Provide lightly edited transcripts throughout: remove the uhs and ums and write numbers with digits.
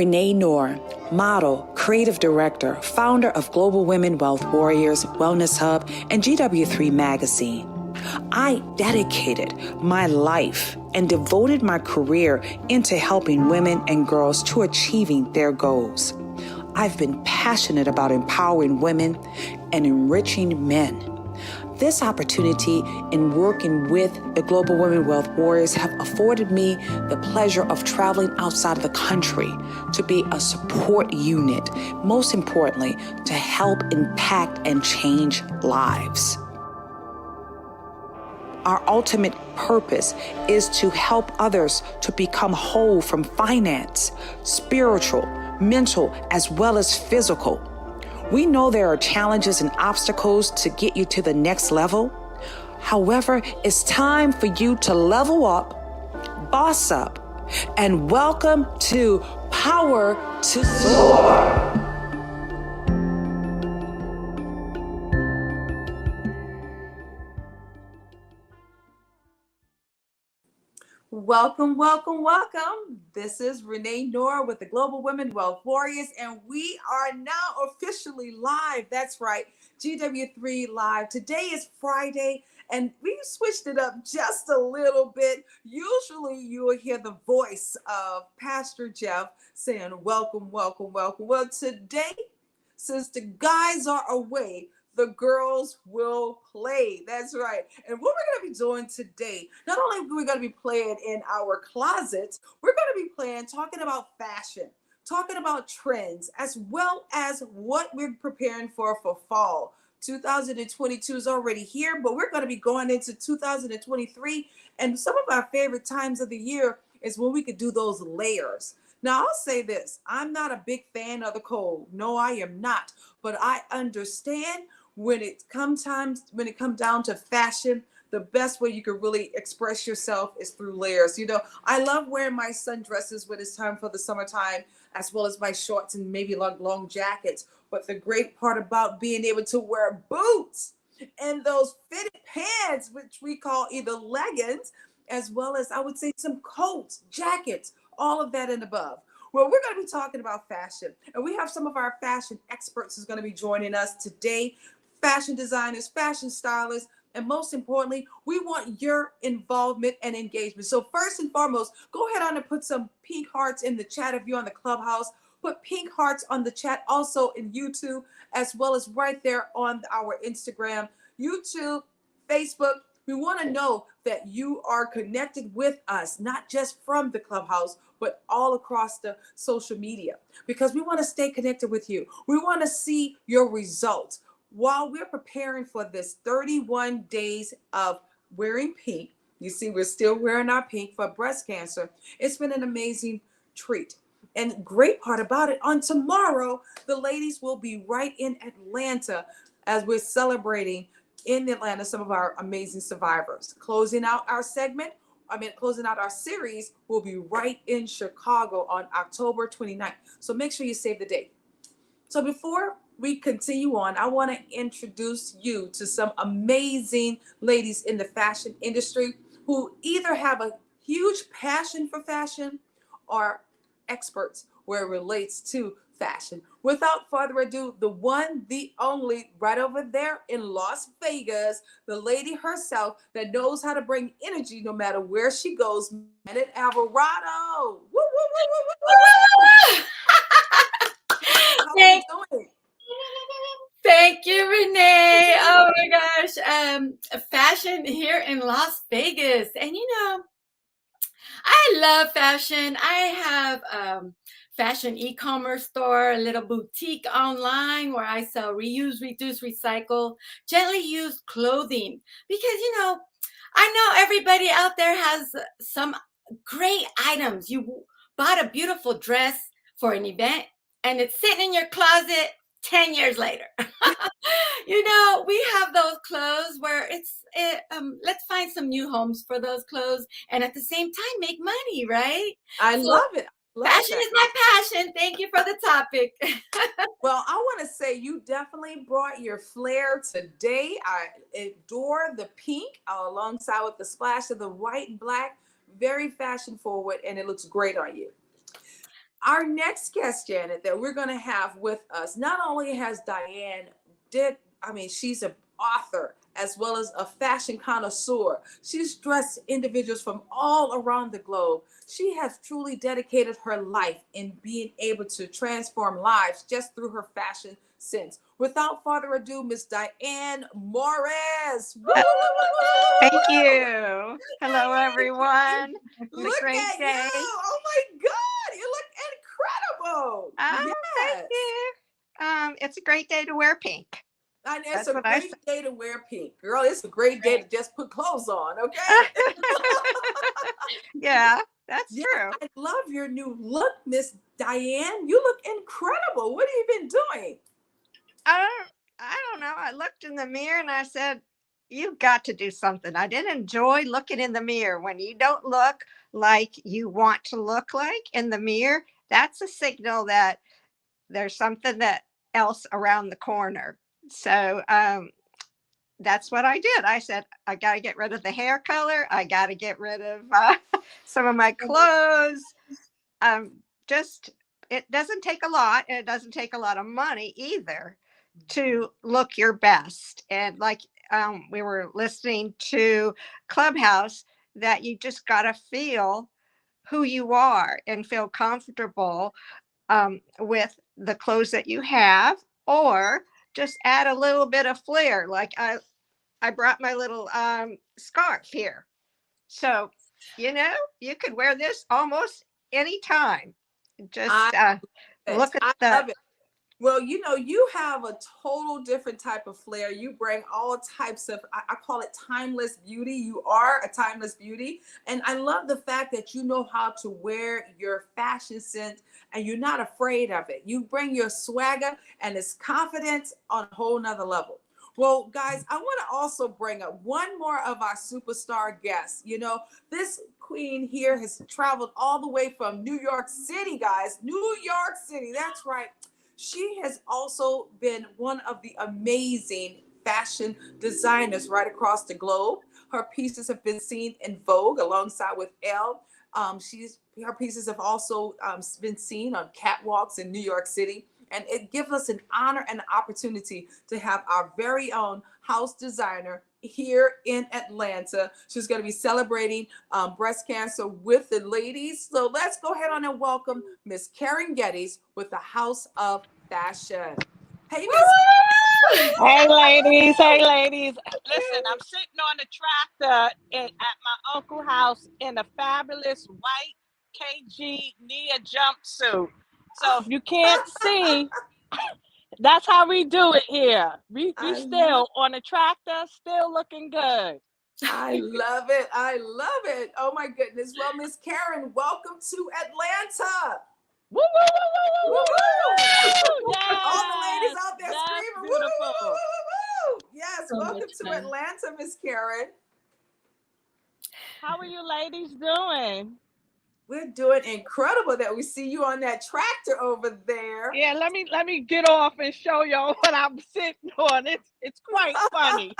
Renee Noor, model, creative director, founder of Global Women Wealth Warriors, Wellness Hub, and GW3 magazine. I dedicated my life and devoted my career into helping women and girls to achieving their goals. I've been passionate about empowering women and enriching men. This opportunity in working with the Global Women Wealth Warriors have afforded me the pleasure of traveling outside of the country to be a support unit, most importantly, to help impact and change lives. Our ultimate purpose is to help others to become whole from finance, spiritual, mental, as well as physical. We know there are challenges and obstacles to get you to the next level. However, it's time for you to level up, boss up, and welcome to Power to Soar. Welcome, welcome, welcome. This is Renee Noor with the Global Women Wealth Warriors, and we are now officially live. That's right, GW3 Live. Today is Friday, and we switched it up just a little bit. Usually you will hear the voice of Pastor Jeff saying, welcome, welcome, welcome. Well, today, since the guys are away, the girls will play. That's right. And what we're going to be doing today, not only are we going to be playing in our closets, we're going to be playing, talking about fashion, talking about trends, as well as what we're preparing for fall. 2022 is already here, but we're going to be going into 2023. And some of our favorite times of the year is when we could do those layers. Now, I'll say this. I'm not a big fan of the cold. No, I am not. But I understand when it comes down to fashion, the best way you can really express yourself is through layers. You know, I love wearing my sundresses when it's time for the summertime, as well as my shorts and maybe long jackets. But the great part about being able to wear boots and those fitted pants, which we call either leggings, as well as I would say some coats, jackets, all of that and above. Well, we're going to be talking about fashion, and we have some of our fashion experts who's going to be joining us today. Fashion designers, fashion stylists, and most importantly, we want your involvement and engagement. So first and foremost, go ahead on and put some pink hearts in the chat if you're on the Clubhouse. Put pink hearts on the chat also in YouTube, as well as right there on our Instagram, YouTube, Facebook. We want to know that you are connected with us, not just from the Clubhouse, but all across the social media, because we want to stay connected with you. We want to see your results. While we're preparing for this 31 days of wearing pink, you see, we're still wearing our pink for breast cancer. It's been an amazing treat. And great part about it, on tomorrow, the ladies will be right in Atlanta as we're celebrating in Atlanta some of our amazing survivors. Closing out our series, will be right in Chicago on October 29th. So make sure you save the date. So before we continue on, I want to introduce you to some amazing ladies in the fashion industry who either have a huge passion for fashion or experts where it relates to fashion. Without further ado, the one, the only, right over there in Las Vegas, the lady herself that knows how to bring energy no matter where she goes, Janet Alvarado. Woo, woo, woo, woo, woo, woo. How are you doing? Thank you, Renee. Oh my gosh. Fashion here in Las Vegas. And you know, I love fashion. I have fashion e-commerce store, a little boutique online where I sell reuse, reduce, recycle, gently used clothing. Because you know, I know everybody out there has some great items. You bought a beautiful dress for an event and it's sitting in your closet 10 years later. You know, we have those clothes where let's find some new homes for those clothes and at the same time make money, right? I love it. Fashion is my passion. Thank you for the topic. Well, I want to say you definitely brought your flair today. I adore the pink alongside with the splash of the white and black. Very fashion forward, and it looks great on you. Our next guest, Janet, that we're going to have with us, not only has Diane she's an author as well as a fashion connoisseur. She's dressed individuals from all around the globe. She has truly dedicated her life in being able to transform lives just through her fashion sense. Without further ado, Miss Diane Morris. Woo, woo, woo, Thank woo, woo, woo. you. Hello, everyone. It's a Look great at day. you. Oh my God. You look incredible. Oh, thank Yes. you. It's a great day to wear pink. And it's That's a what I great day to wear pink. Girl, it's a great day to just put clothes on, okay? say. Yeah, that's Yeah, true. I love your new look, Miss Diane. You look incredible. What have you been doing? I don't know. I looked in the mirror and I said, you've got to do something. I didn't enjoy looking in the mirror. When you don't look like you want to look like in the mirror, that's a signal that there's something that else around the corner. So that's what I did. I said, I got to get rid of the hair color. I got to get rid of some of my clothes. Just, it doesn't take a lot, and it doesn't take a lot of money either to look your best. And like we were listening to Clubhouse, that you just got to feel who you are and feel comfortable with the clothes that you have, or just add a little bit of flair. Like I brought my little scarf here. So, you could wear this almost anytime. Just look at I the, love it. Well, you have a total different type of flair. You bring all types of, I call it timeless beauty. You are a timeless beauty. And I love the fact that you know how to wear your fashion sense and you're not afraid of it. You bring your swagger and it's confidence on a whole nother level. Well, guys, I want to also bring up one more of our superstar guests. This queen here has traveled all the way from New York City, guys. New York City. That's right. She has also been one of the amazing fashion designers right across the globe. Her pieces have been seen in Vogue alongside with Elle. Her pieces have also been seen on catwalks in New York City. And it gives us an honor and an opportunity to have our very own house designer here in Atlanta. She's going to be celebrating breast cancer with the ladies. So let's go ahead on and welcome Miss Karen Geddes with the House of Fashion. Hey, Miss. Hey, ladies. Hey, ladies. Listen, I'm sitting on the tractor at my uncle's house in a fabulous white KG Nia jumpsuit. So if you can't see, that's how we do it here. We still on the tractor, still looking good. I love it. I love it. Oh, my goodness. Well, Miss Karen, welcome to Atlanta. Woo, woo, woo, woo, Woo, woo, woo. woo. Yes, All the ladies out there that's screaming, woo, woo, beautiful. woo, woo, woo. Yes, So welcome much to fun. Atlanta, Miss Karen. How are you ladies doing? We're doing incredible that we see you on that tractor over there. Yeah, let me get off and show y'all what I'm sitting on. It's quite funny.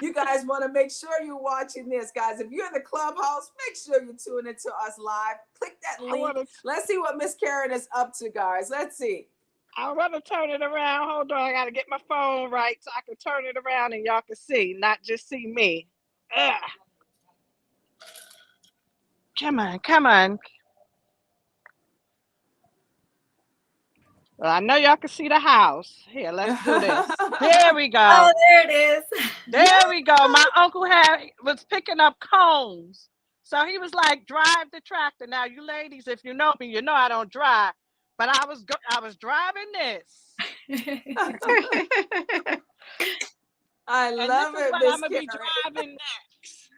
You guys want to make sure you're watching this, guys. If you're in the clubhouse, make sure you tune into us live. Click that link. Let's see what Miss Karen is up to, guys. Let's see. I want to turn it around. Hold on, I gotta get my phone right so I can turn it around and y'all can see, not just see me. Ugh. Come on, come on. Well, I know y'all can see the house. Here, let's do this. There we go. Oh, there it is. There we go. My uncle was picking up cones. So he was like, drive the tractor. Now, you ladies, if you know me, you know I don't drive. But I was driving this. I love it, Miss I'm going to be Karen. driving next.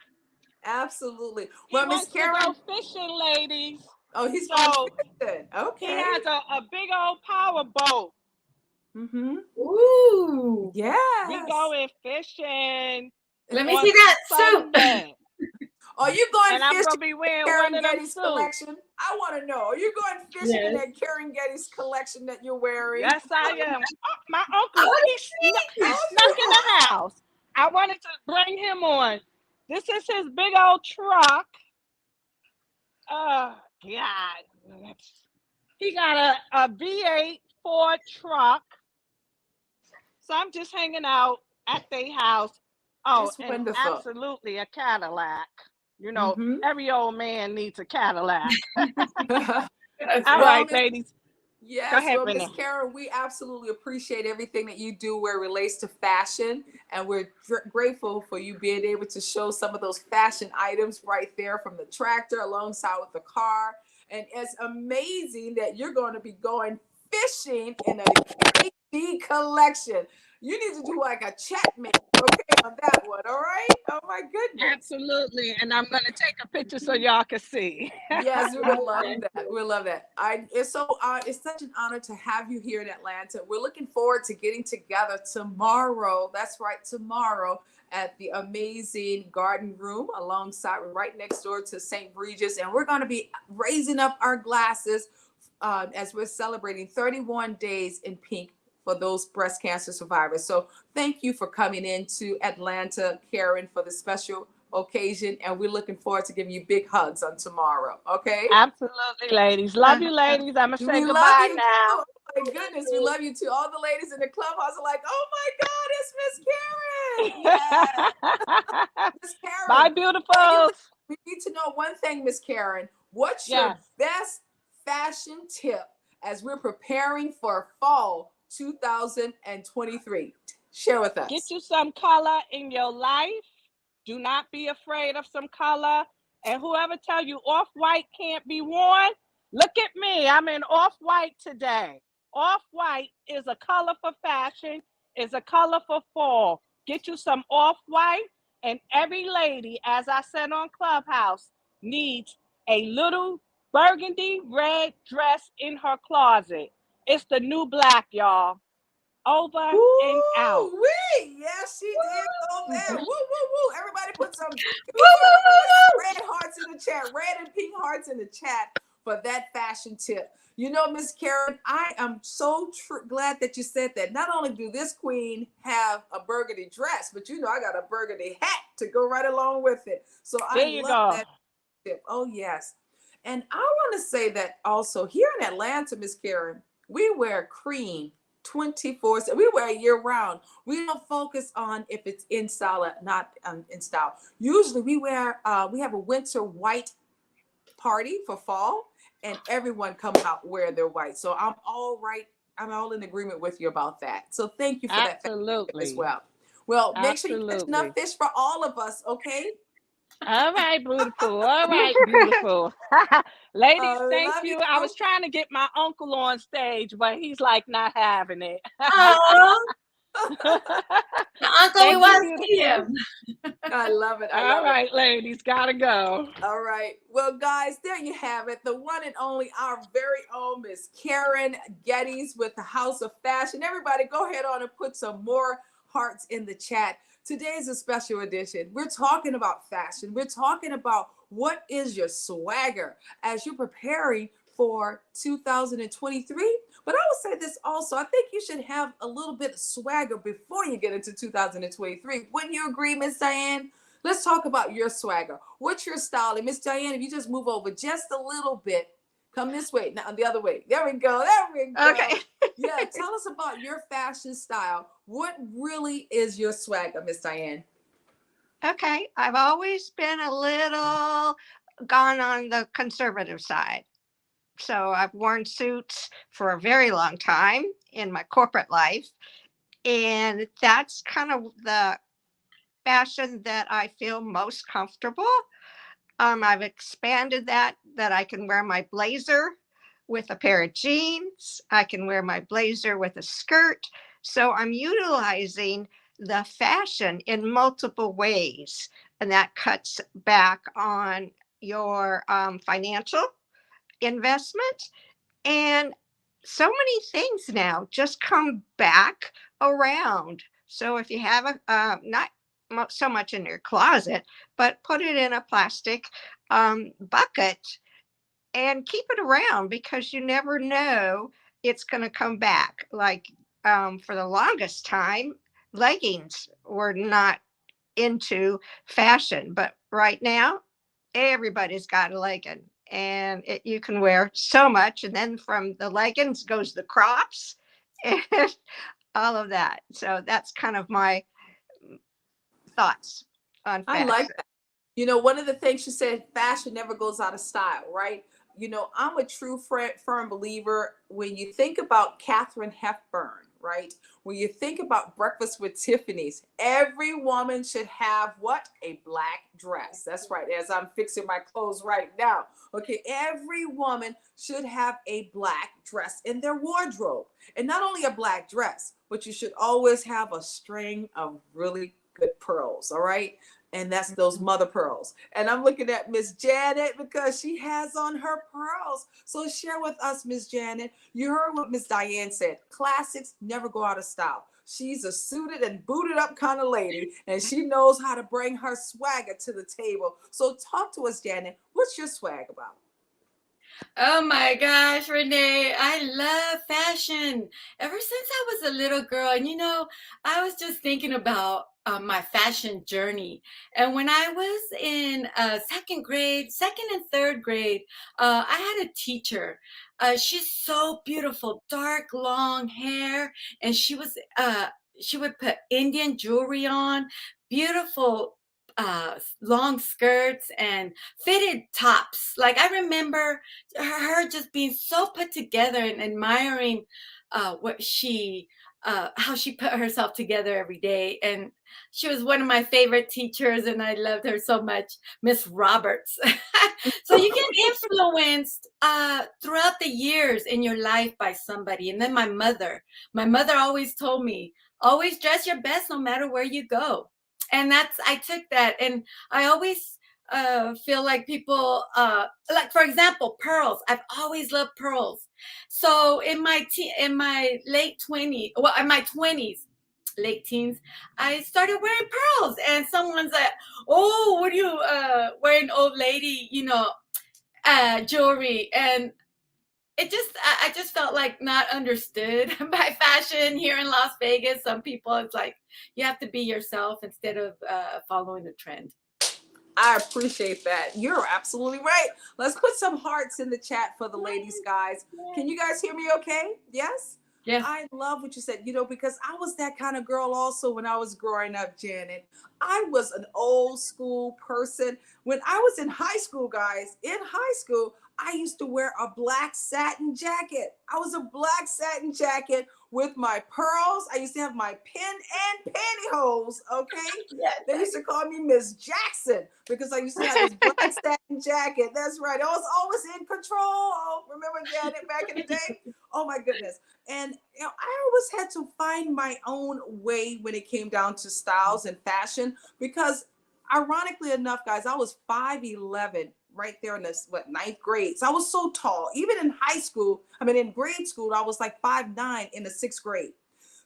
Absolutely. He Well, Miss wants Karen. to go fishing, ladies. Oh, he's going fishing. Okay. He has a big old power boat. Mm-hmm. Ooh. Yes. We going fishing. Let me see that Sunday. Are you going and fishing? I'm gonna be wearing Karen one of them Geddes suits. collection. I want to know. Are you going fishing in that Karen Geddes collection that you're wearing? Yes, I am. My uncle, he snuck in the house. I wanted to bring him on. This is his big old truck. Oh, God. He got a V8 Ford truck. So I'm just hanging out at their house. Oh, Just and wonderful. absolutely a Cadillac. You know, Mm-hmm. every old man needs a Cadillac. That's All right. Well, right, ladies. Go yes, ahead, well, Miss Renee. Karen, we absolutely appreciate everything that you do where it relates to fashion, and we're grateful for you being able to show some of those fashion items right there from the tractor alongside with the car. And it's amazing that you're going to be going fishing in a KD collection. You need to do like a checkmate, okay, on that one. All right. Oh my goodness. Absolutely. And I'm going to take a picture so y'all can see. Yes, we would love Okay. that. We love that. It's such an honor to have you here in Atlanta. We're looking forward to getting together tomorrow. That's right, tomorrow at the amazing Garden Room alongside right next door to St. Regis, and we're going to be raising up our glasses as we're celebrating 31 days in pink for those breast cancer survivors. So thank you for coming into Atlanta, Karen, for the special occasion, and we're looking forward to giving you big hugs on tomorrow. Okay? Absolutely, ladies. Love you, ladies. I'm going to say We love goodbye you too. now. Oh my goodness, we love you too. All the ladies in the clubhouse are like, "Oh my God, it's Miss Karen!" Yes, Miss Bye, Karen. Before you leave, beautifuls. we need to know one thing, Miss Karen. What's your Yes. best fashion tip as we're preparing for fall 2023? Share with Get us. you some color in your life. Do not be afraid of some color. And whoever tell you off-white can't be worn, look at me. I'm in off-white today. Off-white is a color for fashion, is a color for fall. Get you some off-white. And every lady, as I said on Clubhouse, needs a little burgundy red dress in her closet. It's the new black, y'all. Over and out. Woo wee! Yes, she did go there. Woo woo woo! Everybody put some. Can Woo, we put some woo, red hearts in the chat? Red and pink hearts in the chat for that fashion tip. You know, Miss Karen, I am so glad that you said that. Not only do this queen have a burgundy dress, but you know I got a burgundy hat to go right along with it. So I There you love go. that tip. Oh yes, and I want to say that also here in Atlanta, Miss Karen, we wear cream 24. We wear it year round. We don't focus on if it's in style or not in style. Usually we have a winter white party for fall, and everyone comes out wearing their white. So I'm all right. I'm all in agreement with you about that. So thank you for that as Absolutely. well. Well, make sure you catch enough Absolutely. fish for all of us, okay? All right, beautiful. All right, beautiful. Ladies, thank Love you. you. I was trying to get my uncle on stage, but he's like not having it. Oh, Uncle, we Thank you, want to see beautiful. him. I love it. I All love it. right, ladies, gotta go. All right. Well, guys, there you have it. The one and only, our very own Miss Karen Geddes with the House of Fashion. Everybody, go ahead on and put some more hearts in the chat. Today is a special edition. We're talking about fashion. We're talking about what is your swagger as you're preparing for 2023. But I would say this also. I think you should have a little bit of swagger before you get into 2023. Wouldn't you agree, Miss Diane? Let's talk about your swagger. What's your style? And Miss Diane, if you just move over just a little bit, come this way. Now the other way. There we go. There we go. Okay. Yeah, tell us about your fashion style. What really is your swagger, Miss Diane? Okay. I've always been a little gone on the conservative side. So I've worn suits for a very long time in my corporate life. And that's kind of the fashion that I feel most comfortable. I've expanded that I can wear my blazer with a pair of jeans. I can wear my blazer with a skirt. So I'm utilizing the fashion in multiple ways, and that cuts back on your financial investment. And so many things now just come back around. So if you have not so much in your closet, but put it in a plastic bucket and keep it around, because you never know it's going to come back. Like for the longest time, leggings were not into fashion, but right now everybody's got a legging, and you can wear so much. And then from the leggings goes the crops and all of that. So that's kind of my thoughts on I like fashion. that. You know, one of the things she said, fashion never goes out of style, right? You know, I'm a true firm believer when you think about Katharine Hepburn, right? When you think about Breakfast with Tiffany's, every woman should have what? A black dress. That's right. As I'm fixing my clothes right now. Okay, every woman should have a black dress in their wardrobe. And not only a black dress, but you should always have a string of really good pearls, all right? And that's those mother pearls. And I'm looking at Miss Janet because she has on her pearls. So share with us, Miss Janet. You heard what Miss Diane said. Classics never go out of style. She's a suited and booted up kind of lady, and she knows how to bring her swagger to the table. So talk to us, Janet. What's your swag about? Oh my gosh, Renee, I love fashion ever since I was a little girl. And I was just thinking about my fashion journey. And when I was in second grade, second and third grade, I had a teacher. She's so beautiful, dark, long hair, and she would put Indian jewelry on, beautiful long skirts and fitted tops. Like I remember her just being so put together and admiring what she how she put herself together every day. And she was one of my favorite teachers, and I loved her so much, Miss Roberts. So you get influenced throughout the years in your life by somebody. And then my mother always told me, always dress your best no matter where you go. And I took that, and I always feel like people like, for example, pearls. I've always loved pearls. So in my late 20s, well, in my 20s, late teens, I started wearing pearls. And someone's like, "Oh, what are you wearing, old lady, jewelry?" And I just felt like not understood by fashion here in Las Vegas. Some people, it's like you have to be yourself instead of following the trend. I appreciate that. You're absolutely right. Let's put some hearts in the chat for the ladies, guys. Can you guys hear me okay? Yes? Yes. I love what you said, because I was that kind of girl also when I was growing up, Janet. I was an old school person. When I was in high school, guys, in high school, I used to wear a black satin jacket. I was a black satin jacket with my pearls. I used to have my pin and pantyhose, okay? Yes. They used to call me Miss Jackson because I used to have this black satin jacket. That's right. I was always in control. Remember Janet back in the day? Oh my goodness. And I always had to find my own way when it came down to styles and fashion because ironically enough, guys, I was 5'11" right there in this ninth grade. So I was so tall. Even in high school, in grade school, I was like 5'9" in the sixth grade.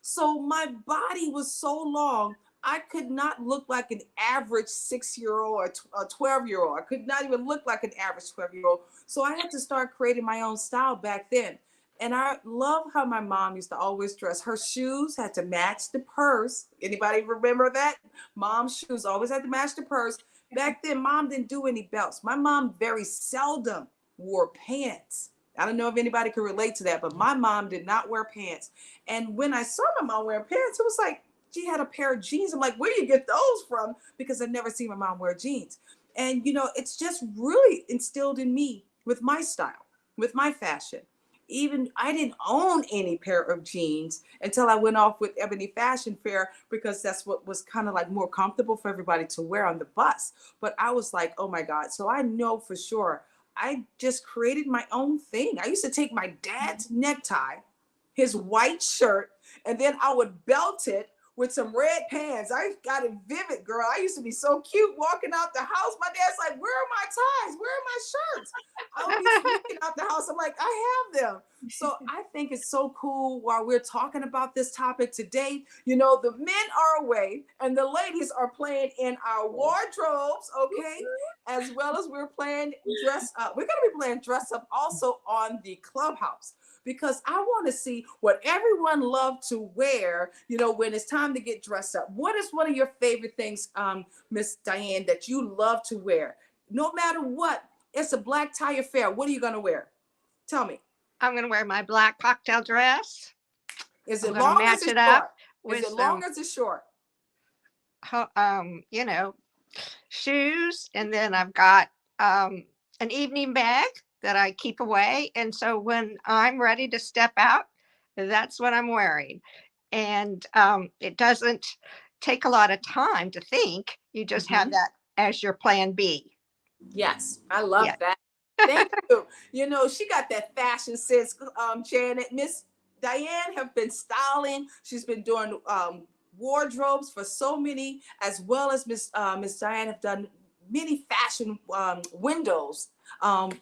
So my body was so long, I could not look like an average 6-year-old or a 12-year-old. I could not even look like an average 12-year-old. So I had to start creating my own style back then. And I love how my mom used to always dress. Her shoes had to match the purse. Anybody remember that? Mom's shoes always had to match the purse. Back then, mom didn't do any belts. My mom very seldom wore pants. I don't know if anybody can relate to that, but my mom did not wear pants. And when I saw my mom wearing pants, it was like she had a pair of jeans. I'm like, where do you get those from? Because I've never seen my mom wear jeans. And, it's just really instilled in me with my style, with my fashion. Even I didn't own any pair of jeans until I went off with Ebony Fashion Fair because that's what was kind of like more comfortable for everybody to wear on the bus. But I was like, oh my God. So I know for sure I just created my own thing. I used to take my dad's necktie, his white shirt, and then I would belt it with some red pants. I got it vivid, girl. I used to be so cute walking out the house. My dad's like, where are my ties? Where are my shirts? I would be sneaking out the house. I'm like, I have them. So I think it's so cool while we're talking about this topic today. The men are away and the ladies are playing in our wardrobes, okay? As well as we're playing dress up. We're going to be playing dress up also on the Clubhouse, because I want to see what everyone loves to wear, when it's time to get dressed up. What is one of your favorite things, Miss Diane, that you love to wear? No matter what, It's a black tie affair. What are you going to wear? Tell me. I'm going to wear my black cocktail dress. Is I'm it going to long or is match it it up short? Is with it long some, or is it short? you know, shoes. And then I've got an evening bag that I keep away. And so when I'm ready to step out, that's what I'm wearing. And it doesn't take a lot of time to think. You just have Mhm. that as your plan B. Yes, I love Yeah. that. Thank you. You know, she got that fashion sense, Janet. Miss Diane have been styling. She's been doing wardrobes for so many, as well as Miss Diane have done many fashion windows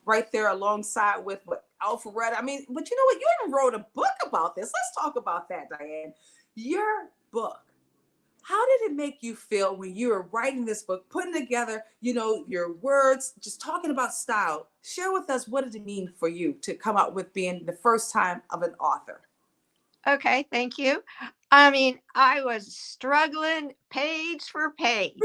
right there alongside with what Alpharetta. I mean, but you know what? You even wrote a book about this. Let's talk about that, Diane. Your book. How did it make you feel when you were writing this book, putting together, you know, your words, just talking about style? Share with us, what did it mean for you to come out with being the first time of an author? Okay, thank you. I mean, I was struggling page for page.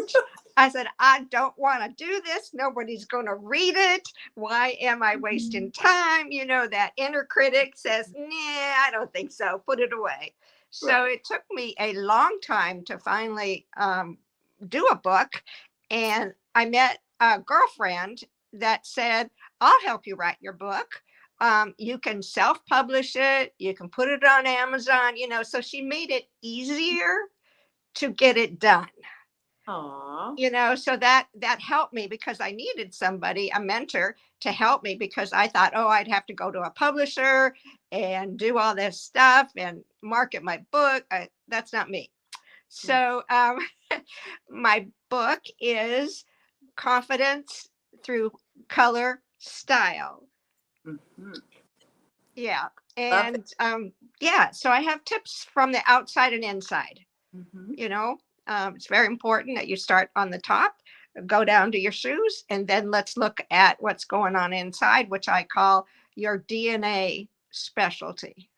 I said, I don't want to do this. Nobody's going to read it. Why am I wasting time? You know, that inner critic says, nah, I don't think so. Put it away. So Right. it took me a long time to finally do a book. And I met a girlfriend that said, I'll help you write your book. You can self-publish it, you can put it on Amazon, you know, so she made it easier to get it done. Aw. You know, so that helped me because I needed somebody, a mentor, to help me because I thought, oh, I'd have to go to a publisher and do all this stuff and market my book. That's not me. So my book is Confidence Through Color Style. Mhm. Yeah. Love it. And yeah, so I have tips from the outside and inside. Mhm. You know, it's very important that you start on the top, go down to your shoes, and then let's look at what's going on inside, which I call your DNA specialty.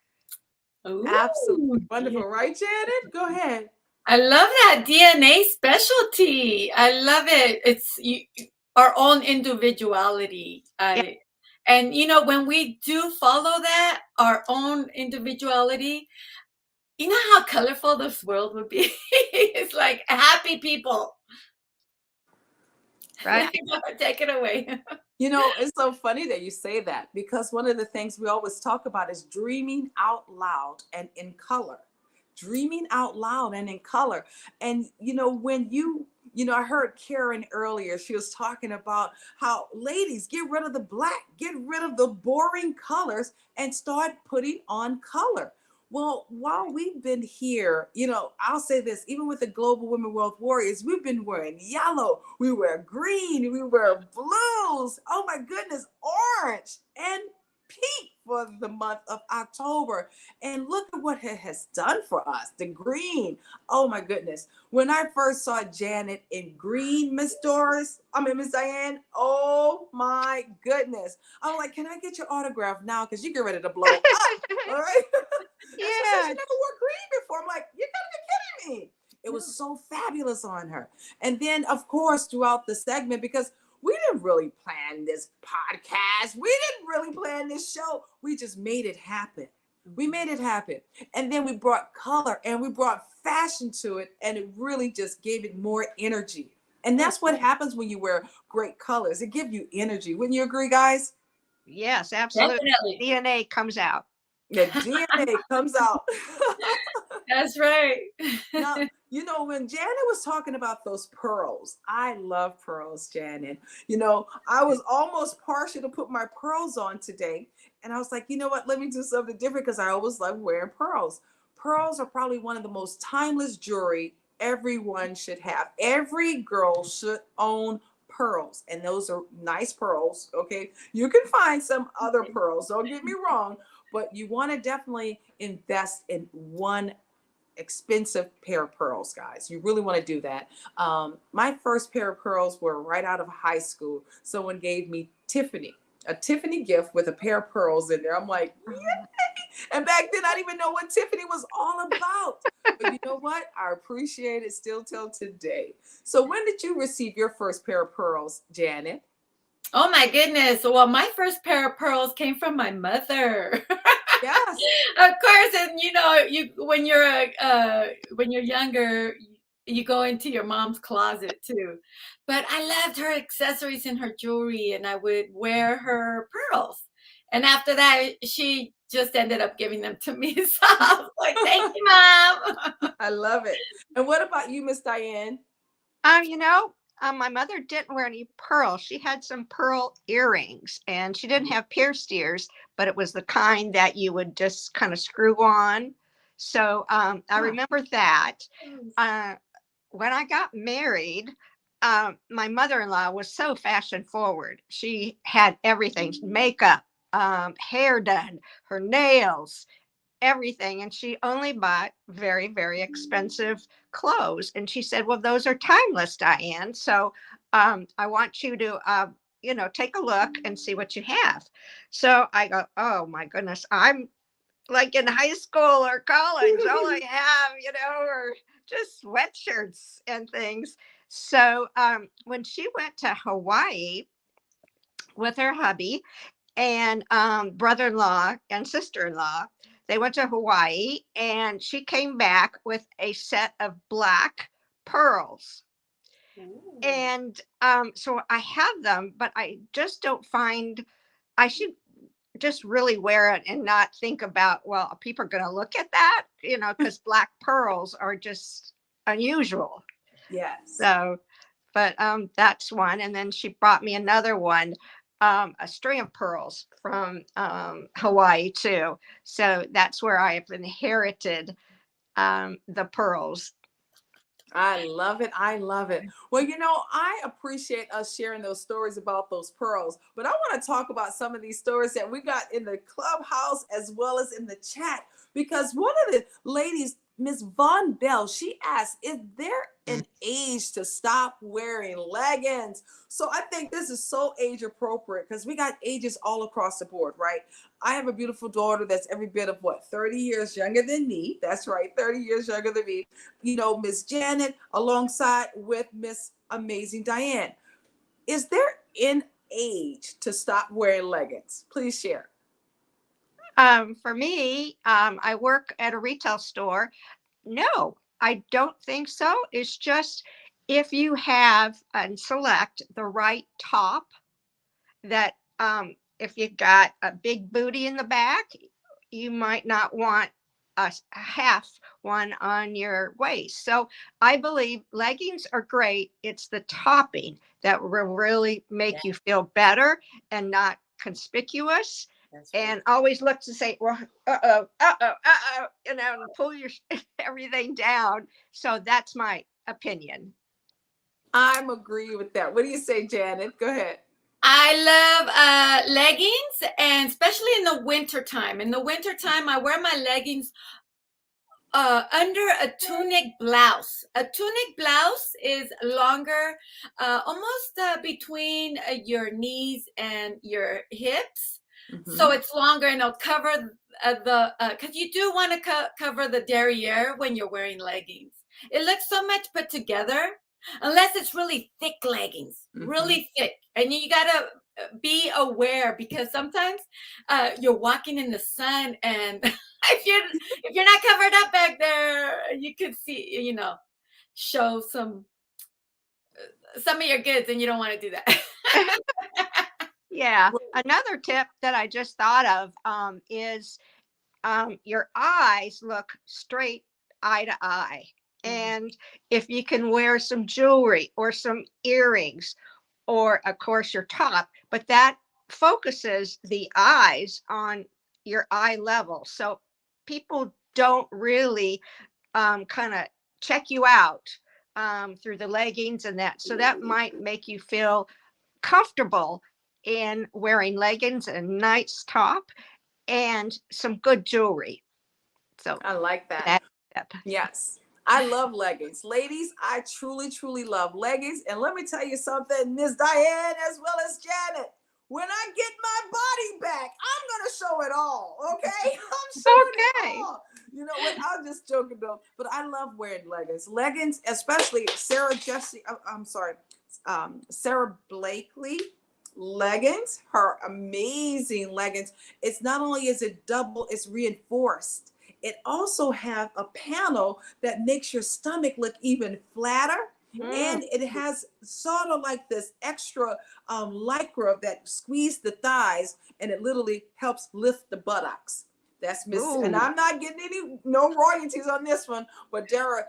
Absolutely Ooh, yeah. wonderful, right, Janet? Go ahead. I love that DNA specialty. I love it. It's our own individuality. Yeah. And you know, when we do follow that, our own individuality, you know how colorful this world would be. It's like happy people. Right. Take it away. You know, it's so funny that you say that because one of the things we always talk about is dreaming out loud and in color. Dreaming out loud and in color. And, you know, I heard Karen earlier, she was talking about how ladies get rid of the black, get rid of the boring colors and start putting on color. Well, while we've been here, you know, I'll say this, even with the Global Women Wealth Warriors, we've been wearing yellow, we wear green, we wear blues, oh my goodness, orange and pink for the month of October. And look at what it has done for us, the green. Oh my goodness. When I first saw Janet in green, Miss Diane, oh my goodness. I'm like, can I get your autograph now? Because you get ready to blow up. All right. And she said she Yeah. never wore green before. I'm like, you gotta be kidding me. It was so fabulous on her. And then, of course, throughout the segment, because we didn't really plan this podcast, we didn't really plan this show. We just made it happen. We made it happen. And then we brought color and we brought fashion to it. And it really just gave it more energy. And that's what happens when you wear great colors. It gives you energy. Wouldn't you agree, guys? Yes, absolutely. Definitely. DNA comes out. The DNA comes out. That's right. Now, you know, when Janet was talking about those pearls, I love pearls, Janet. You know, I was almost partial to put my pearls on today. And I was like, you know what? Let me do something different because I always love wearing pearls. Pearls are probably one of the most timeless jewelry everyone should have. Every girl should own pearls. And those are nice pearls. Okay. You can find some other pearls. Don't get me wrong. But you want to definitely invest in one expensive pair of pearls, guys. You really want to do that. My first pair of pearls were right out of high school. Someone gave me a Tiffany gift with a pair of pearls in there. I'm like, yay! And back then I didn't even know what Tiffany was all about. But you know what? I appreciate it still till today. So when did you receive your first pair of pearls, Janet? Oh my goodness. Well, my first pair of pearls came from my mother. Yes. Of course, and you know, you when you're younger, you go into your mom's closet too. But I loved her accessories and her jewelry, and I would wear her pearls. And after that, she just ended up giving them to me. So I was like, "Thank you, mom." I love it. And what about you, Miss Diane? You know, my mother didn't wear any pearls. She had some pearl earrings, and she didn't have pierced ears, but it was the kind that you would just kind of screw on. So I Ah, remember that. Uh, when I got married, my mother-in-law was so fashion forward. She had everything, makeup, hair done, her nails, everything, and she only bought very, very expensive clothes. And she said, well, those are timeless, Diane, so I want you to take a look and see what you have. So I go, oh my goodness, I'm like in high school or college, all I have, are just sweatshirts and things. So when she went to Hawaii with her hubby and brother-in-law and sister-in-law, they went to Hawaii, and she came back with a set of black pearls. Ooh. And so I have them, but I just don't find I should just really wear it and not think about, well, are people going to look at that? Because black pearls are just unusual. yes. So, but that's one. And then she brought me another one, a string of pearls from Hawaii too. So that's where I have inherited the pearls. I love it. I love it. Well, I appreciate us sharing those stories about those pearls, but I want to talk about some of these stories that we got in the clubhouse as well as in the chat, because one of the ladies, Miss Von Bell, she asked, is there an age to stop wearing leggings? So I think this is so age appropriate because we got ages all across the board, right? I have a beautiful daughter that's every bit of 30 years younger than me. That's right, 30 years younger than me. Miss Janet alongside with Miss Amazing Diane. Is there an age to stop wearing leggings? Please share. For me, I work at a retail store. No, I don't think so. It's just if you have and select the right top, that if you've got a big booty in the back, you might not want a half one on your waist. So I believe leggings are great. It's the topping that will really make you feel better and not conspicuous. That's right. And always look to say, well, and pull your everything down. So that's my opinion. I'm agree with that. What do you say, Janet? Go ahead. I love leggings, and especially in the winter time. In the winter time, I wear my leggings under a tunic blouse. A tunic blouse is longer, almost between your knees and your hips. So Mhm. it's longer, and it'll cover because you do want to cover the derriere when you're wearing leggings. It looks so much put together, unless it's really thick leggings, Mhm. really thick. And you gotta be aware, because sometimes you're walking in the sun, and if you're not covered up back there, you could see, show some of your goods, and you don't want to do that. Yeah. Another tip that I just thought of is your eyes look straight eye to eye. Mhm. And if you can wear some jewelry or some earrings, or of course your top, but that focuses the eyes on your eye level. So people don't really kind of check you out through the leggings and that. So that might make you feel comfortable in wearing leggings and a nice top and some good jewelry. So I like that. that tip. Yes. I love leggings. Ladies, I truly, truly love leggings. And let me tell you something, Miss Diane, as well as Janet. When I get my body back, I'm going to show it all. Okay? I'm showing it Okay. all. You know what? I'm just joking though. But I love wearing leggings. Leggings, especially Sarah Blakely. leggings, her amazing leggings. It's not only is it double, it's reinforced. It also have a panel that makes your stomach look even flatter. Mm. And it has sort of like this extra lycra that squeeze the thighs, and it literally helps lift the buttocks. That's Miss, and Ooh. I'm not getting any no royalties on this one, but Dara,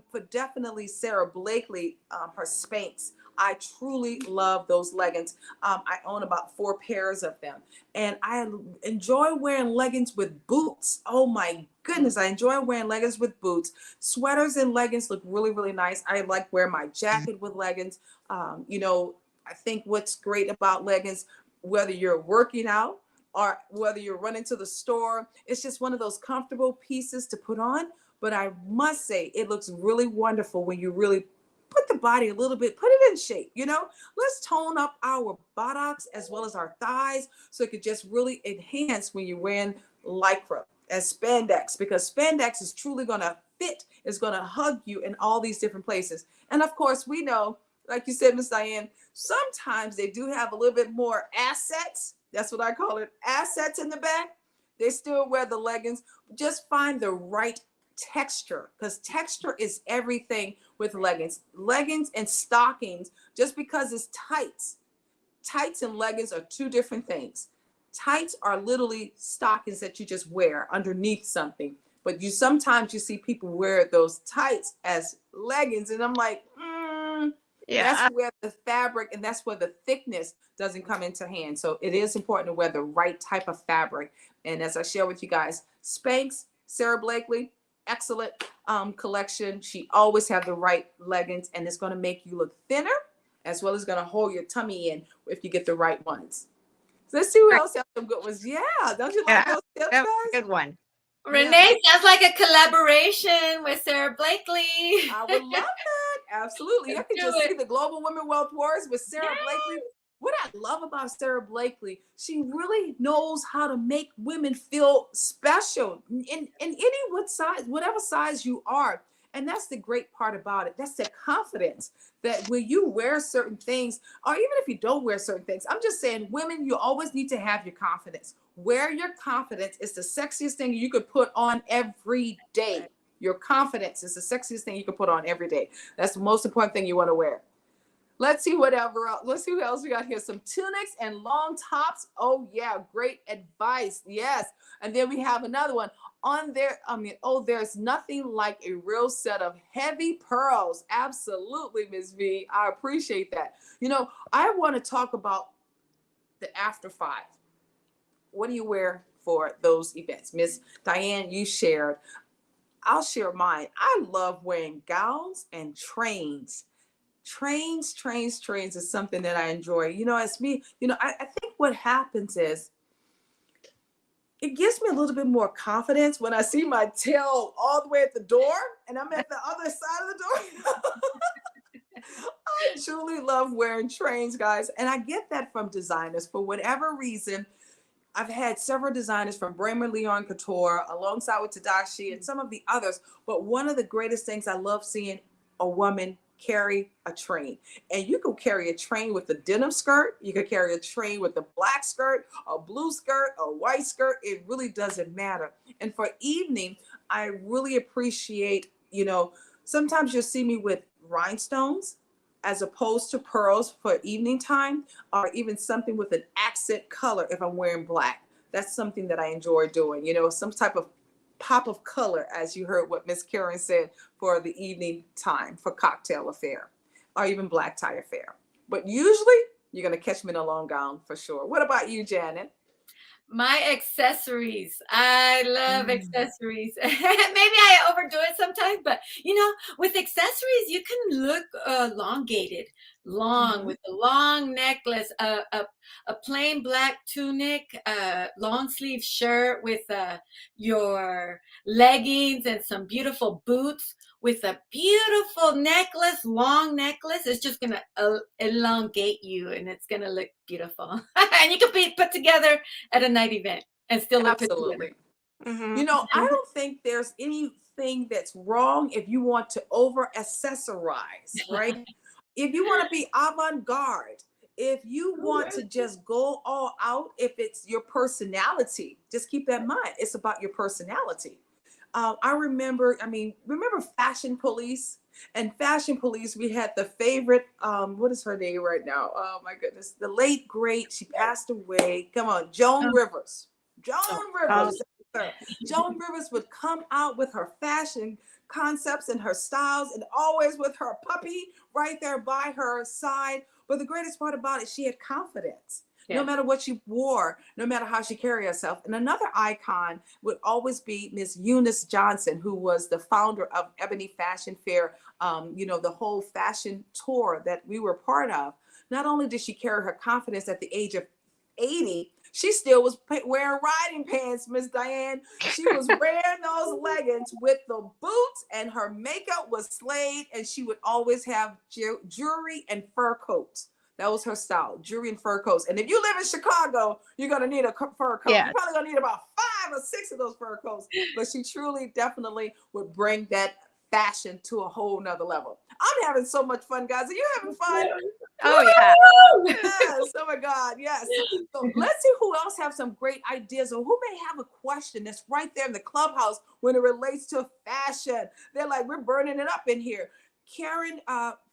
for definitely Sarah Blakely, her Spanx. I truly love those leggings. I own about 4 pairs of them, and I enjoy wearing leggings with boots. Oh my goodness, I enjoy wearing leggings with boots. Sweaters and leggings look really, really nice. I like wearing my jacket with leggings. You know, I think what's great about leggings, whether you're working out or whether you're running to the store, it's just one of those comfortable pieces to put on. But I must say, it looks really wonderful when you really put the body a little bit, put it in shape, you know? Let's tone up our buttocks as well as our thighs so it could just really enhance when you're wearing lycra as spandex, because spandex is truly going to fit, is going to hug you in all these different places. And of course, we know, like you said, Miss Diane, sometimes they do have a little bit more assets. That's what I call it, assets in the back. They still wear the leggings. Just find the right texture, because texture is everything with leggings. Leggings and stockings, just because it's tights and leggings are 2 different things. Tights are literally stockings that you just wear underneath something, but you sometimes you see people wear those tights as leggings, and I'm like, that's Yeah. where the fabric and that's where the thickness doesn't come into hand. So it is important to wear the right type of fabric. And as I share with you guys, Spanx, Sarah Blakely, excellent collection. She always have the right leggings, and it's going to make you look thinner, as well as going to hold your tummy in if you get the right ones. So let's see who else has some good ones. Yeah, don't you like Yeah. those tips, That was a guys? good one. Yeah, Renee sounds like a collaboration with Sarah Blakely. I would love that. Absolutely. I Let's could do just see it. the Global Women Wealth Wars with Yeah. Sarah Blakely. What I love about Sarah Blakely, she really knows how to make women feel special in any what size, whatever size you are. And that's the great part about it. That's the confidence that when you wear certain things, or even if you don't wear certain things, I'm just saying, women, you always need to have your confidence. Wear your confidence. It's the sexiest thing you could put on every day. Your confidence is the sexiest thing you can put on every day. That's the most important thing you want to wear. Let's see whatever else. Let's see what else we got here. Some tunics and long tops. Oh yeah, great advice. Yes. And then we have another one on there. I mean, oh, there's nothing like a real set of heavy pearls. Absolutely, Ms. V. I appreciate that. You know, I want to talk about the after 5. What do you wear for those events? Miss Diane, you shared. I'll share mine. I love wearing gowns and trains. Trains is something that I enjoy. You know, as me, you know, I think what happens is it gives me a little bit more confidence when I see my tail all the way at the door and I'm at the other side of the door. I truly love wearing trains, guys. And I get that from designers for whatever reason. I've had several designers from Bramer Leon Couture alongside with Tadashi and some of the others. But one of the greatest things I love seeing a woman carry a train. And you could carry a train with a denim skirt. You could carry a train with a black skirt, a blue skirt, a white skirt. It really doesn't matter. And for evening, I really appreciate, you know, sometimes you'll see me with rhinestones as opposed to pearls for evening time, or even something with an accent color if I'm wearing black. That's something that I enjoy doing, you know, some type of pop of color, as you heard what Miss Karen said, for the evening time, for cocktail affair, or even black tie affair. But usually you're going to catch me in a long gown for sure. What about you, Janet? My accessories. I love accessories. Maybe I overdo it sometimes, but you know, with accessories, you can look elongated, long Mm-hmm. with a long necklace, a plain black tunic, a long sleeve shirt with your leggings and some beautiful boots with a beautiful necklace, long necklace. It's just gonna elongate you, and it's gonna look beautiful. And you can be put together at a night event and still look put together. Absolutely. Mm-hmm. You know, I don't think there's anything that's wrong if you want to over accessorize, right? If you want to be avant garde, if you want to just go all out, if it's your personality, just keep that in mind. It's about your personality. I remember, remember Fashion Police? And Fashion Police, we had the favorite, what is her name right now? Oh my goodness, the late great, she passed away. Come on, Joan Rivers. Joan Rivers. Joan Rivers would come out with her fashion concepts and her styles, and always with her puppy right there by her side. But the greatest part about it, she had confidence. No matter what she wore, no matter how she carried herself. And another icon would always be Miss Eunice Johnson, who was the founder of Ebony Fashion Fair, the whole fashion tour that we were part of. Not only did she carry her confidence at the age of 80, she still was wearing riding pants, Miss Diane. She was wearing those leggings with the boots, and her makeup was slayed, and she would always have jewelry and fur coats. That was her style, jewelry and fur coats. And if you live in Chicago, you're going to need a fur coat. You're probably going to need about 5 or 6 of those fur coats. But she truly, definitely would bring that fashion to a whole nother level. I'm having so much fun, guys. Are you having fun? Oh, yeah. Yes. Oh, my God. Yes. So let's see who else have some great ideas, or who may have a question that's right there in the clubhouse when it relates to fashion. They're like, we're burning it up in here. Karen,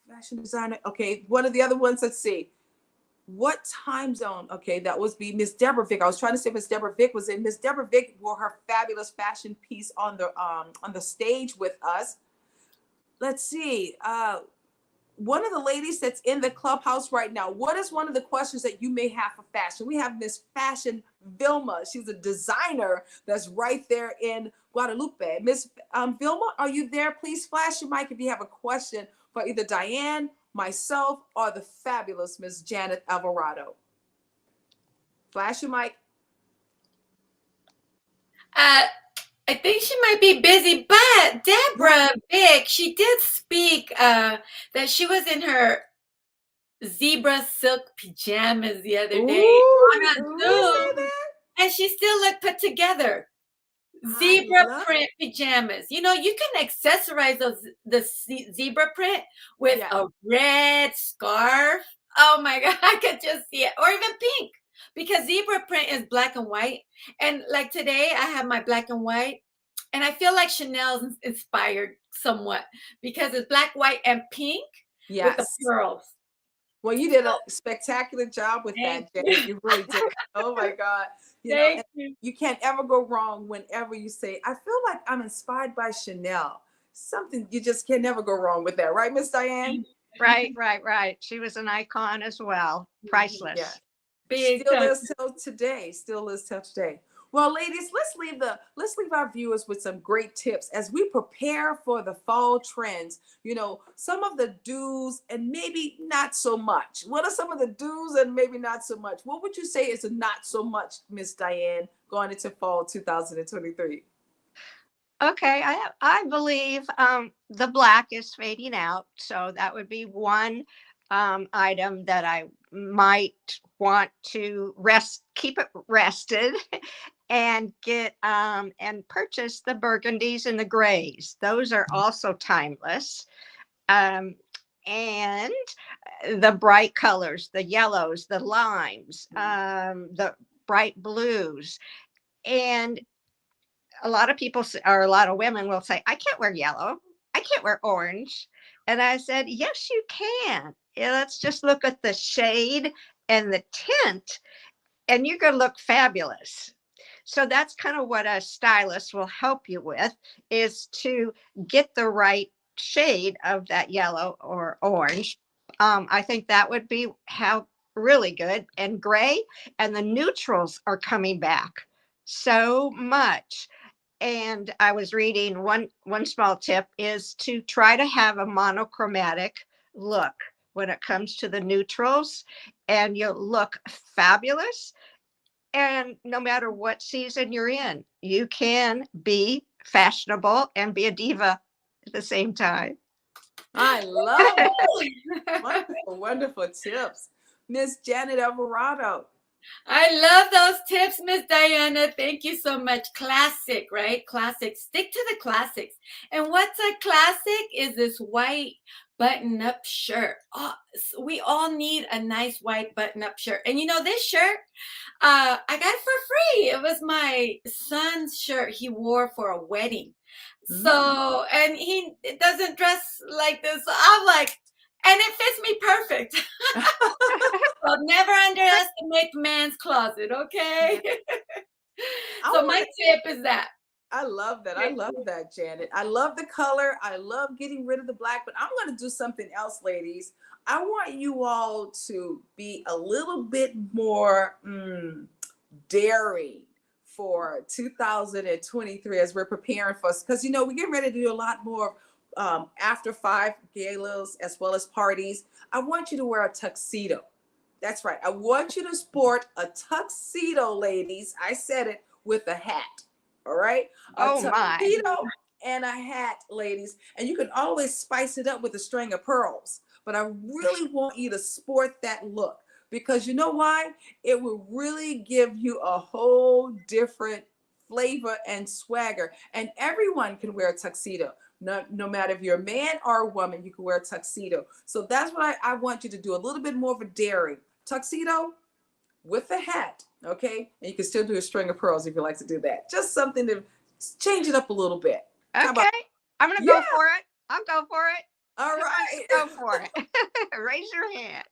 fashion designer. Okay, one of the other ones. Let's see. What time zone? Okay, that was be Miss Deborah Vick. I was trying to say Miss Deborah Vick was in. Miss Deborah Vick wore her fabulous fashion piece on the stage with us. Let's see. One of the ladies that's in the clubhouse right now, what is one of the questions that you may have for fashion? We have Miss Fashion Vilma. She's a designer that's right there in Guadalupe. Miss Vilma, are you there? Please flash your mic if you have a question for either Diane, myself, or the fabulous Miss Janet Alvarado. Flash your mic. I think she might be busy, but Deborah Vick, she did speak that she was in her zebra silk pajamas the other day on a Zoom, and she still looked put together. Zebra print pajamas. You can accessorize the zebra print with a red scarf. Oh my God, I could just see it. Or even pink, because zebra print is black and white. And like today, I have my black and white, and I feel like Chanel's inspired somewhat because it's black, white, and pink with the pearls. Well, you did a spectacular job with that, Janet. You really did. Oh my God. You can't ever go wrong whenever you say, I feel like I'm inspired by Chanel. Something you just can never go wrong with that. Right, Miss Diane? Right. She was an icon as well. Priceless. Yeah. Still is till today. Well, ladies, let's leave our viewers with some great tips as we prepare for the fall trends. Some of the do's and maybe not so much. What are some of the do's and maybe not so much? What would you say is a not so much, Miss Diane, going into fall 2023? Okay, I believe the black is fading out, so that would be one item that I might want to keep it rested, and get and purchase the burgundies and the grays. Those are also timeless. And the bright colors, the yellows, the limes, the bright blues. And a lot of people, or a lot of women will say, I can't wear yellow. I can't wear orange. And I said, yes, you can. Let's just look at the shade and the tint, and you're going to look fabulous. So that's kind of what a stylist will help you with, is to get the right shade of that yellow or orange. I think that would be really good. And gray and the neutrals are coming back so much. And I was reading one small tip is to try to have a monochromatic look when it comes to the neutrals, and you'll look fabulous. And no matter what season you're in, you can be fashionable and be a diva at the same time. I love it. Wonderful, wonderful tips. Miss Janet Alvarado. I love those tips, Miss Diana. Thank you so much. Classic, right? Classic. Stick to the classics. And what's a classic is this white button-up shirt. Oh, we all need a nice white button-up shirt. And you know, this shirt, I got it for free. It was my son's shirt he wore for a wedding. So, and he doesn't dress like this. So I'm like, and it fits me perfect. So never underestimate man's closet, okay? So my tip is that. I love that. I love that, Janet. I love the color. I love getting rid of the black, but I'm going to do something else, ladies. I want you all to be a little bit more daring for 2023 as we're preparing for us. Because, you know, we're getting ready to do a lot more after 5 galas as well as parties. I want you to wear a tuxedo. That's right. I want you to sport a tuxedo, ladies. I said it, with a hat. All right. A tuxedo and a hat, ladies. And you can always spice it up with a string of pearls. But I really want you to sport that look, because you know why? It will really give you a whole different flavor and swagger. And everyone can wear a tuxedo. No matter if you're a man or a woman, you can wear a tuxedo. So that's what I want you to do. A little bit more of a daring tuxedo with a hat, okay? And you can still do a string of pearls if you like to do that. Just something to change it up a little bit. Okay. I'm going to go for it. I'll go for it. All right. Go for it. Raise your hand.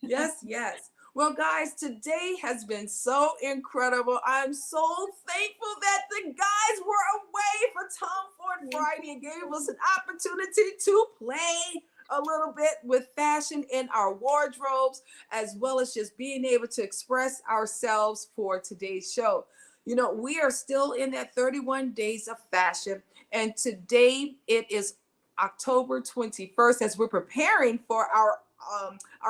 Yes. Well, guys, today has been so incredible. I'm so thankful that the guys were away for Tom Ford Friday and gave us an opportunity to play a little bit with fashion in our wardrobes, as well as just being able to express ourselves for today's show. You know, we are still in that 31 days of fashion, and today it is October 21st as we're preparing for our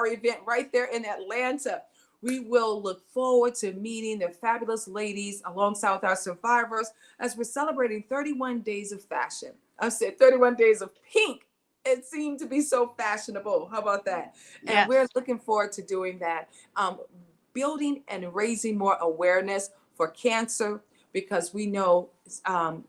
event right there in Atlanta. We will look forward to meeting the fabulous ladies alongside with our survivors as we're celebrating 31 days of fashion. I said 31 days of pink. It seemed to be so fashionable. How about that? Yes. And we're looking forward to doing that, building and raising more awareness for cancer, because we know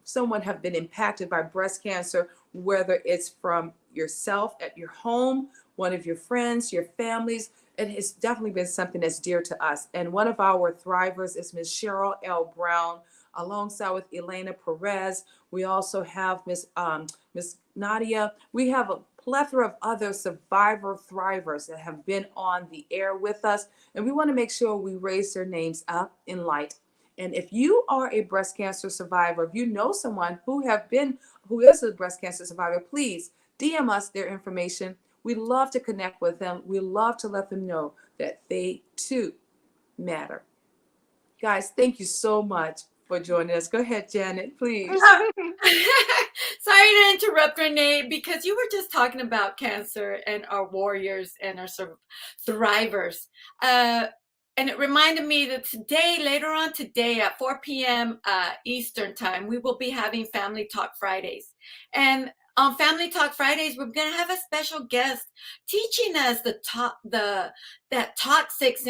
someone have been impacted by breast cancer, whether it's from yourself at your home, one of your friends, your families. It has definitely been something that's dear to us. And one of our thrivers is Miss Cheryl L. Brown, alongside with Elena Perez. We also have Miss Nadia. We have a plethora of other survivor thrivers that have been on the air with us. And we want to make sure we raise their names up in light. And if you are a breast cancer survivor, if you know someone who is a breast cancer survivor, please DM us their information. We love to connect with them. We love to let them know that they too matter. Guys, thank you so much for joining us. Go ahead, Janet, please. Sorry to interrupt, Renee, because you were just talking about cancer and our warriors and our thrivers. And it reminded me that later on today at 4 p.m. Eastern time, we will be having Family Talk Fridays. And on Family Talk Fridays, we're going to have a special guest teaching us the toxics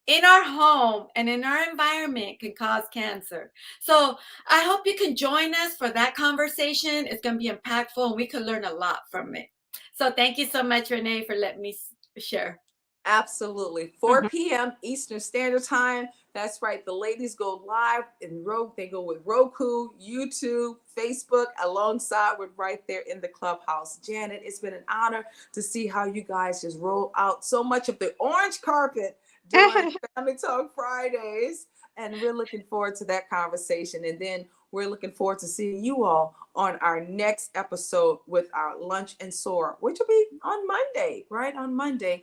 in our home and in our environment can cause cancer. So I hope you can join us for that conversation. It's going to be impactful and we can learn a lot from it. So thank you so much, Renee, for letting me share. Absolutely. 4 p.m. Eastern Standard Time. That's right. The ladies go live in They go with Roku, YouTube, Facebook, alongside with right there in the clubhouse. Janet, it's been an honor to see how you guys just roll out so much of the orange carpet during Family Talk Fridays. And we're looking forward to that conversation. And then we're looking forward to seeing you all on our next episode with our Lunch and Soar, which will be on Monday, right? On Monday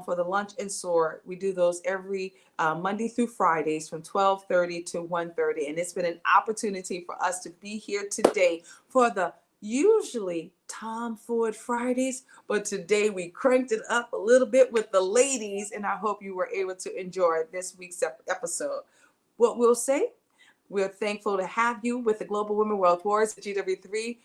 for the Lunch and Soar. We do those every Monday through Fridays from 12:30 to 1:30. And it's been an opportunity for us to be here today for the usually Tom Ford Fridays, but today we cranked it up a little bit with the ladies, and I hope you were able to enjoy this week's episode. What we'll say, we're thankful to have you with the Global Women Wealth Warriors, the GW3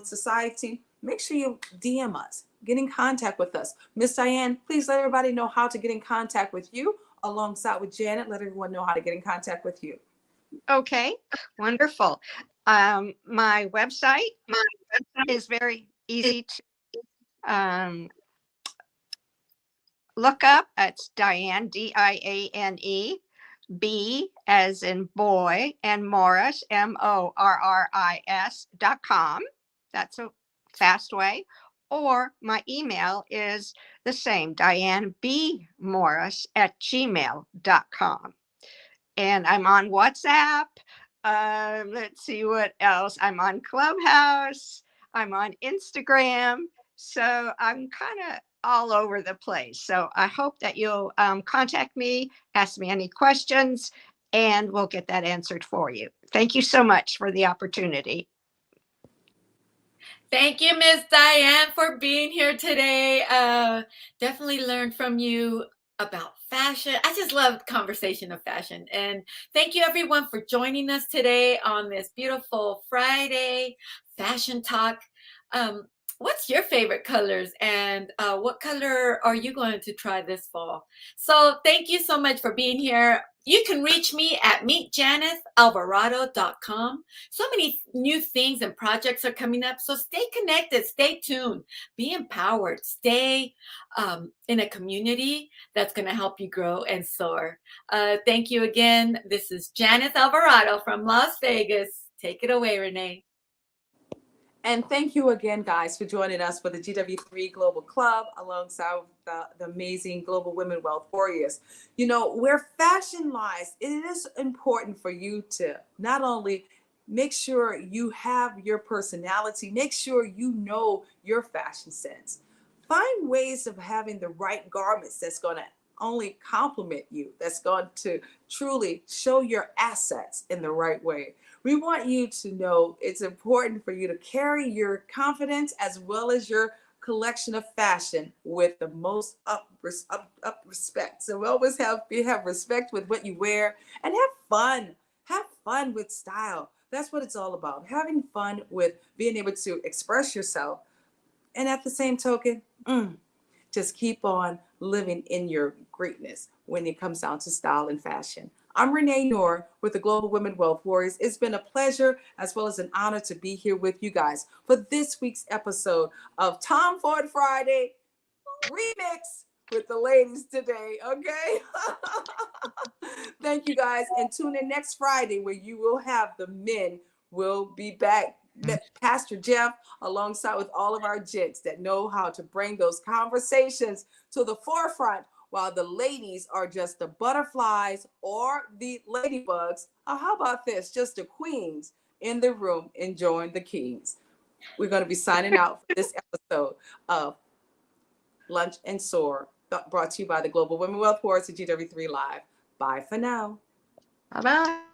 Society. Make sure you DM us. get in contact with us. Miss Diane, please let everybody know how to get in contact with you. Alongside with Janet, let everyone know how to get in contact with you. Okay, wonderful. My website is very easy to look up. It's Diane, Diane, B as in boy, and Morris, MORRIS.com. That's a fast way. Or my email is the same, DianeBMorris@gmail.com. And I'm on WhatsApp. Let's see what else. I'm on Clubhouse. I'm on Instagram. So I'm kind of all over the place. So I hope that you'll contact me, ask me any questions, and we'll get that answered for you. Thank you so much for the opportunity. Thank you, Miss Diane, for being here today. Definitely learned from you about fashion. I just love conversation of fashion. And thank you, everyone, for joining us today on this beautiful Friday fashion talk. What's your favorite colors, and what color are you going to try this fall? So thank you so much for being here. You can reach me at meetjanethalvarado.com. So many new things and projects are coming up. So stay connected, stay tuned, be empowered, stay in a community that's going to help you grow and soar. Thank you again. This is Janet Alvarado from Las Vegas. Take it away, Renee. And thank you again, guys, for joining us for the GW3 Global Club alongside the amazing Global Women Wealth Warriors. You know, where fashion lies, it is important for you to not only make sure you have your personality, make sure you know your fashion sense. Find ways of having the right garments that's going to only compliment you, that's going to truly show your assets in the right way. We want you to know it's important for you to carry your confidence as well as your collection of fashion with the most up respect. So we always have respect with what you wear and have fun. Have fun with style. That's what it's all about. Having fun with being able to express yourself. And at the same token, just keep on living in your greatness when it comes down to style and fashion. I'm Renee Noor with the Global Women Wealth Warriors. It's been a pleasure as well as an honor to be here with you guys for this week's episode of Tom Ford Friday Remix with the ladies today, okay? Thank you guys, and tune in next Friday where you will have the men will be back. Pastor Jeff alongside with all of our gents that know how to bring those conversations to the forefront while the ladies are just the butterflies or the ladybugs. Or how about this? Just the queens in the room enjoying the kings. We're going to be signing out for this episode of Lunch and Soar, brought to you by the Global Women Wealth Warriors at GW3 Live. Bye for now. Bye-bye.